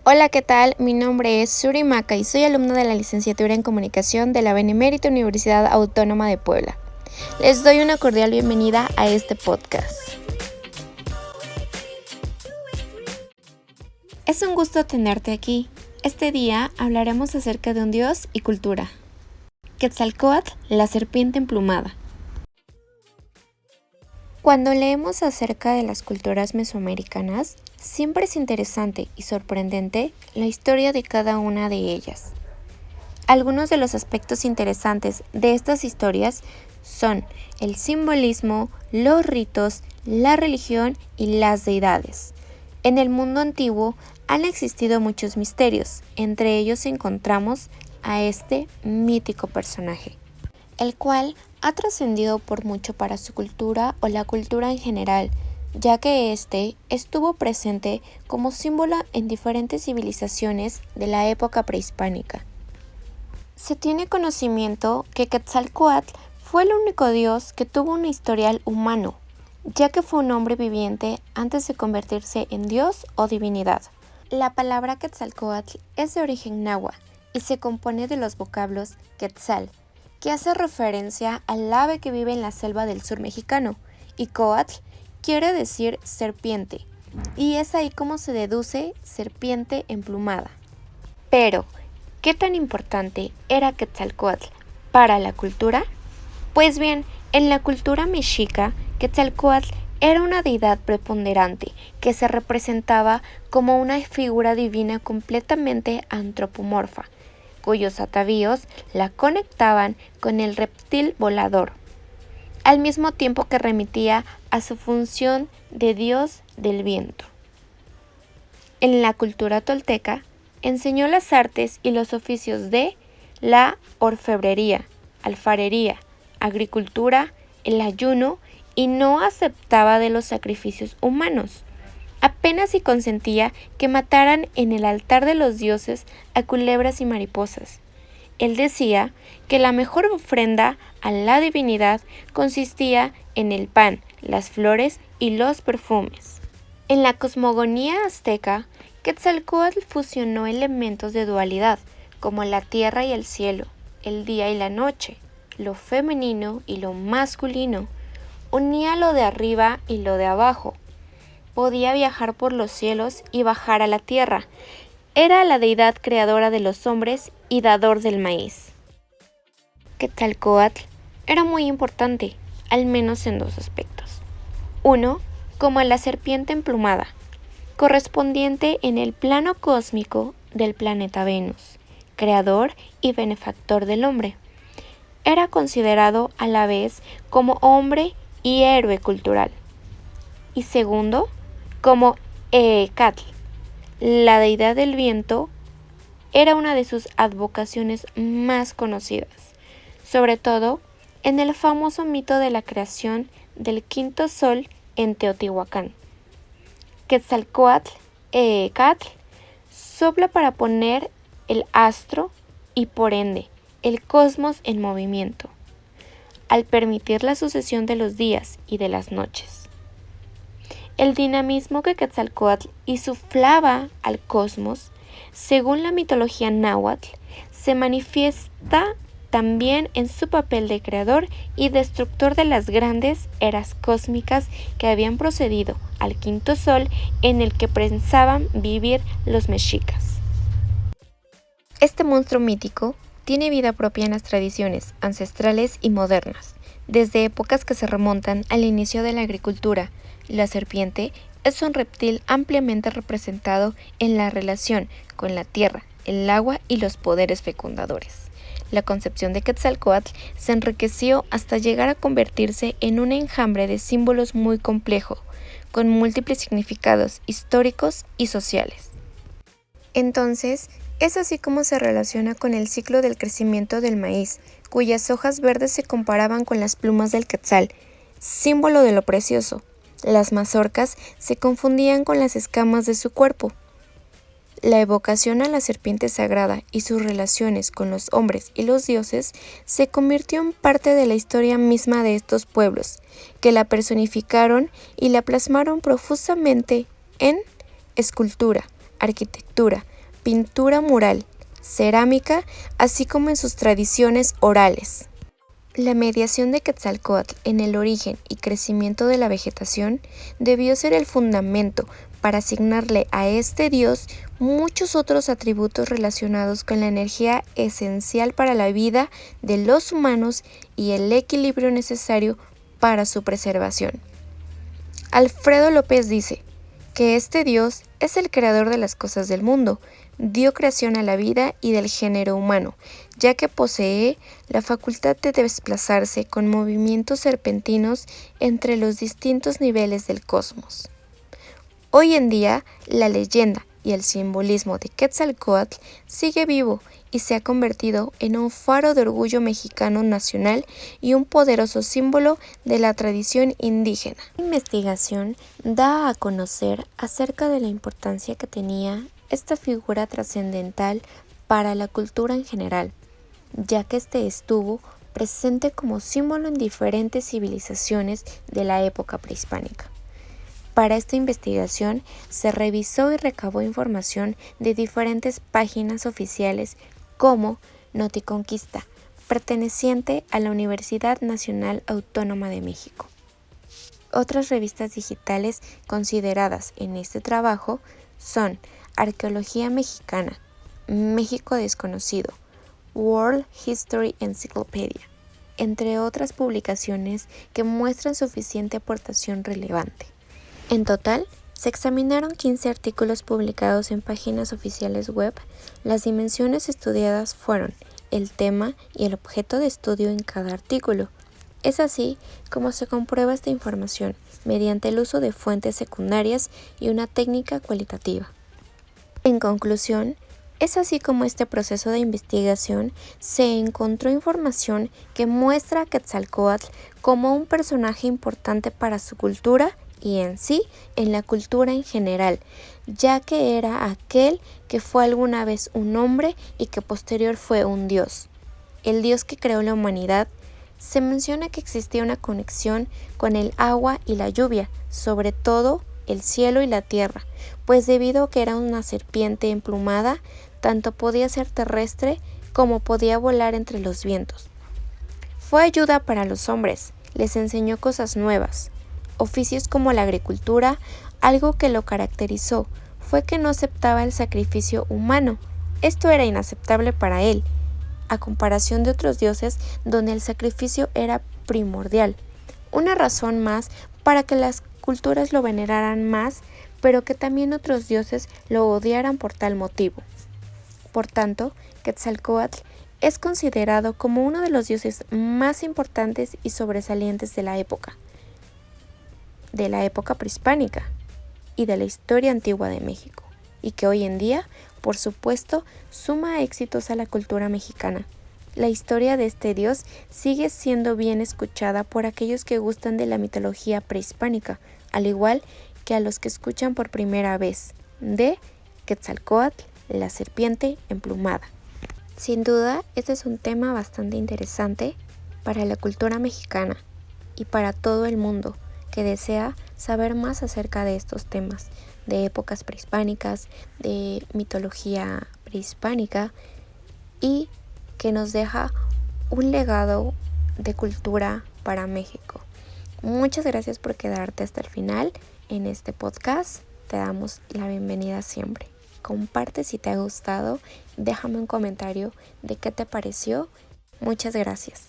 Hola, ¿qué tal? Mi nombre es Suri Maca y soy alumna de la licenciatura en Comunicación de la Benemérita Universidad Autónoma de Puebla. Les doy una cordial bienvenida a este podcast. Es un gusto tenerte aquí. Este día hablaremos acerca de un dios y cultura. Quetzalcóatl, la serpiente emplumada. Cuando leemos acerca de las culturas mesoamericanas, siempre es interesante y sorprendente la historia de cada una de ellas. Algunos de los aspectos interesantes de estas historias son el simbolismo, los ritos, la religión y las deidades. En el mundo antiguo han existido muchos misterios, entre ellos encontramos a este mítico personaje, el cual ha trascendido por mucho para su cultura o la cultura en general, ya que este estuvo presente como símbolo en diferentes civilizaciones de la época prehispánica. Se tiene conocimiento que Quetzalcóatl fue el único dios que tuvo un historial humano, ya que fue un hombre viviente antes de convertirse en dios o divinidad. La palabra Quetzalcóatl es de origen náhuatl y se compone de los vocablos Quetzal, que hace referencia al ave que vive en la selva del sur mexicano, y Coatl quiere decir serpiente, y es ahí como se deduce serpiente emplumada. Pero, ¿qué tan importante era Quetzalcóatl para la cultura? Pues bien, en la cultura mexica, Quetzalcóatl era una deidad preponderante que se representaba como una figura divina completamente antropomorfa, cuyos atavíos la conectaban con el reptil volador, al mismo tiempo que remitía a su función de dios del viento. En la cultura tolteca, enseñó las artes y los oficios de la orfebrería, alfarería, agricultura, el ayuno y no aceptaba de los sacrificios humanos. Apenas si consentía que mataran en el altar de los dioses a culebras y mariposas. Él decía que la mejor ofrenda a la divinidad consistía en el pan, las flores y los perfumes. En la cosmogonía azteca, Quetzalcóatl fusionó elementos de dualidad, como la tierra y el cielo, el día y la noche, lo femenino y lo masculino. Unía lo de arriba y lo de abajo. Podía viajar por los cielos y bajar a la tierra. Era la deidad creadora de los hombres y dador del maíz. Quetzalcóatl era muy importante, al menos en dos aspectos. Uno, como la serpiente emplumada, correspondiente en el plano cósmico del planeta Venus, creador y benefactor del hombre. Era considerado a la vez como hombre y héroe cultural. Y segundo, como Eecatl, la deidad del viento, era una de sus advocaciones más conocidas, sobre todo en el famoso mito de la creación del quinto sol en Teotihuacán. Quetzalcóatl, Eecatl, sopla para poner el astro y por ende el cosmos en movimiento, al permitir la sucesión de los días y de las noches. El dinamismo que Quetzalcóatl insuflaba al cosmos, según la mitología náhuatl, se manifiesta también en su papel de creador y destructor de las grandes eras cósmicas que habían procedido al quinto sol en el que pensaban vivir los mexicas. Este monstruo mítico tiene vida propia en las tradiciones ancestrales y modernas, desde épocas que se remontan al inicio de la agricultura. La serpiente es un reptil ampliamente representado en la relación con la tierra, el agua y los poderes fecundadores. La concepción de Quetzalcóatl se enriqueció hasta llegar a convertirse en un enjambre de símbolos muy complejo, con múltiples significados históricos y sociales. Entonces, es así como se relaciona con el ciclo del crecimiento del maíz, cuyas hojas verdes se comparaban con las plumas del quetzal, símbolo de lo precioso. Las mazorcas se confundían con las escamas de su cuerpo. La evocación a la serpiente sagrada y sus relaciones con los hombres y los dioses se convirtió en parte de la historia misma de estos pueblos, que la personificaron y la plasmaron profusamente en escultura, arquitectura, pintura mural, cerámica, así como en sus tradiciones orales. La mediación de Quetzalcóatl en el origen y crecimiento de la vegetación debió ser el fundamento para asignarle a este dios muchos otros atributos relacionados con la energía esencial para la vida de los humanos y el equilibrio necesario para su preservación. Alfredo López dice que este dios es el creador de las cosas del mundo, dio creación a la vida y del género humano, ya que posee la facultad de desplazarse con movimientos serpentinos entre los distintos niveles del cosmos. Hoy en día, la leyenda y el simbolismo de Quetzalcóatl sigue vivo y se ha convertido en un faro de orgullo mexicano nacional y un poderoso símbolo de la tradición indígena. La investigación da a conocer acerca de la importancia que tenía esta figura trascendental para la cultura en general, ya que este estuvo presente como símbolo en diferentes civilizaciones de la época prehispánica. Para esta investigación se revisó y recabó información de diferentes páginas oficiales como Noticonquista, perteneciente a la Universidad Nacional Autónoma de México. Otras revistas digitales consideradas en este trabajo son Arqueología Mexicana, México Desconocido, World History Encyclopedia, entre otras publicaciones que muestran suficiente aportación relevante. En total, se examinaron 15 artículos publicados en páginas oficiales web. Las dimensiones estudiadas fueron el tema y el objeto de estudio en cada artículo. Es así como se comprueba esta información mediante el uso de fuentes secundarias y una técnica cualitativa. En conclusión, es así como este proceso de investigación se encontró información que muestra a Quetzalcóatl como un personaje importante para su cultura y en sí en la cultura en general, ya que era aquel que fue alguna vez un hombre y que posterior fue un dios. El dios que creó la humanidad. Se menciona que existía una conexión con el agua y la lluvia, sobre todo el cielo y la tierra, pues debido a que era una serpiente emplumada, tanto podía ser terrestre como podía volar entre los vientos. Fue ayuda para los hombres, les enseñó cosas nuevas, oficios como la agricultura. Algo que lo caracterizó fue que no aceptaba el sacrificio humano. Esto era inaceptable para él, a comparación de otros dioses donde el sacrificio era primordial. Una razón más para que las culturas lo veneraran más, pero que también otros dioses lo odiaran por tal motivo. Por tanto, Quetzalcóatl es considerado como uno de los dioses más importantes y sobresalientes de la época prehispánica y de la historia antigua de México, y que hoy en día, por supuesto, suma éxitos a la cultura mexicana. La historia de este dios sigue siendo bien escuchada por aquellos que gustan de la mitología prehispánica, al igual que a los que escuchan por primera vez de Quetzalcóatl, la serpiente emplumada. Sin duda, este es un tema bastante interesante para la cultura mexicana y para todo el mundo que desea saber más acerca de estos temas, de épocas prehispánicas, de mitología prehispánica y que nos deja un legado de cultura para México. Muchas gracias por quedarte hasta el final en este podcast. Te damos la bienvenida siempre. Comparte si te ha gustado, déjame un comentario de qué te pareció. Muchas gracias.